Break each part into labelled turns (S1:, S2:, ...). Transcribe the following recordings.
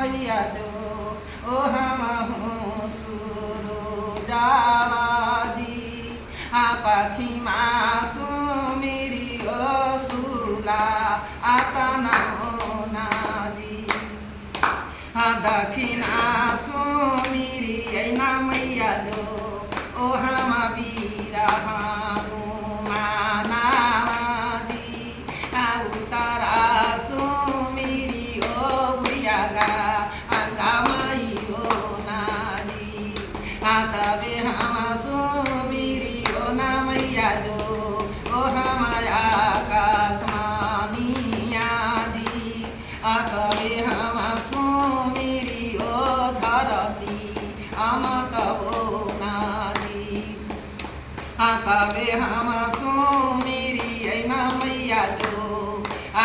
S1: मैया जो ओ हम हूँ सुरो जावाजी पाछी मासु मेरी ओ सुला आता नादी दक्षिणा सुमिरी ऐना मैया जो ओ हम बीरा मानादी उत्तरा सुमिरी ओ बुढ़ियागा अंगा मई ओ नादी तबे हम सुमिरी ओ ना मैया जो ओ हम आकाशमानिया दी तबे हम सुमिरी ओ धरती अमतबो नादी तबे हम सुमिरी ऐना मैया जो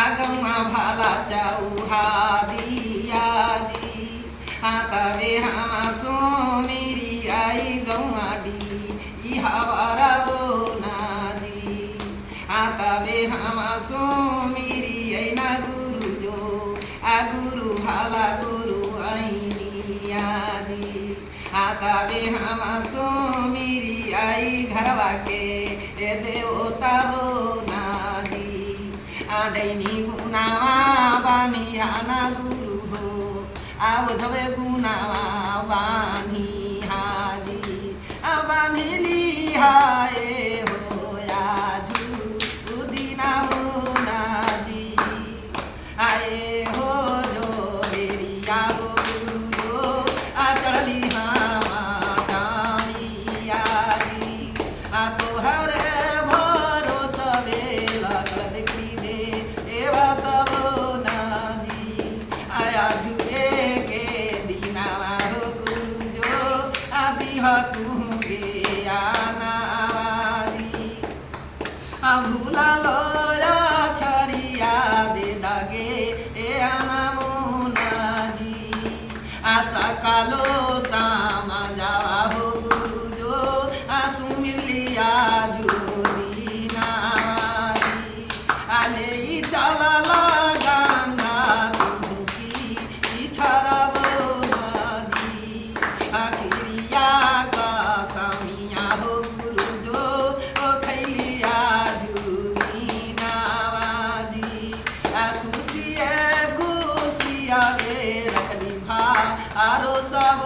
S1: आगमा भाला चौहा दिया दी तबे हम सुमिरी आई गौआ डी हवारा बो नादी तबे हम सुमिरी ऐना गुरु जो गुरु भाला गुरु ऐनिया दी तबे हम सुमिरी आई घरवा के देवता बो नादी दैनी गुनावा बानी हाना गुरु हो आओ झबे गुनावा बानी हाजी बानी लिहाए हो आजू उदिना हो नादी आए हो जो मेरी यादो गुरु जो चढ़ली तोहरे भरोसा लगल देखी दे एवा सब नाजी आया झूले के दीनावा हो गुरु जो आदि तू गे आनावादी भूला लो छरिया दे दागे ए आनामो नाजी आशा कालो सामा जावा हो गुरु जो सुमिर लिया जुदी नादी आले चला गंगा तुमकी छरब नदी अखिरिया का समिया हो गुरु जो खैलिया जुदी नादी खुशिया वे रखली भा आरो सब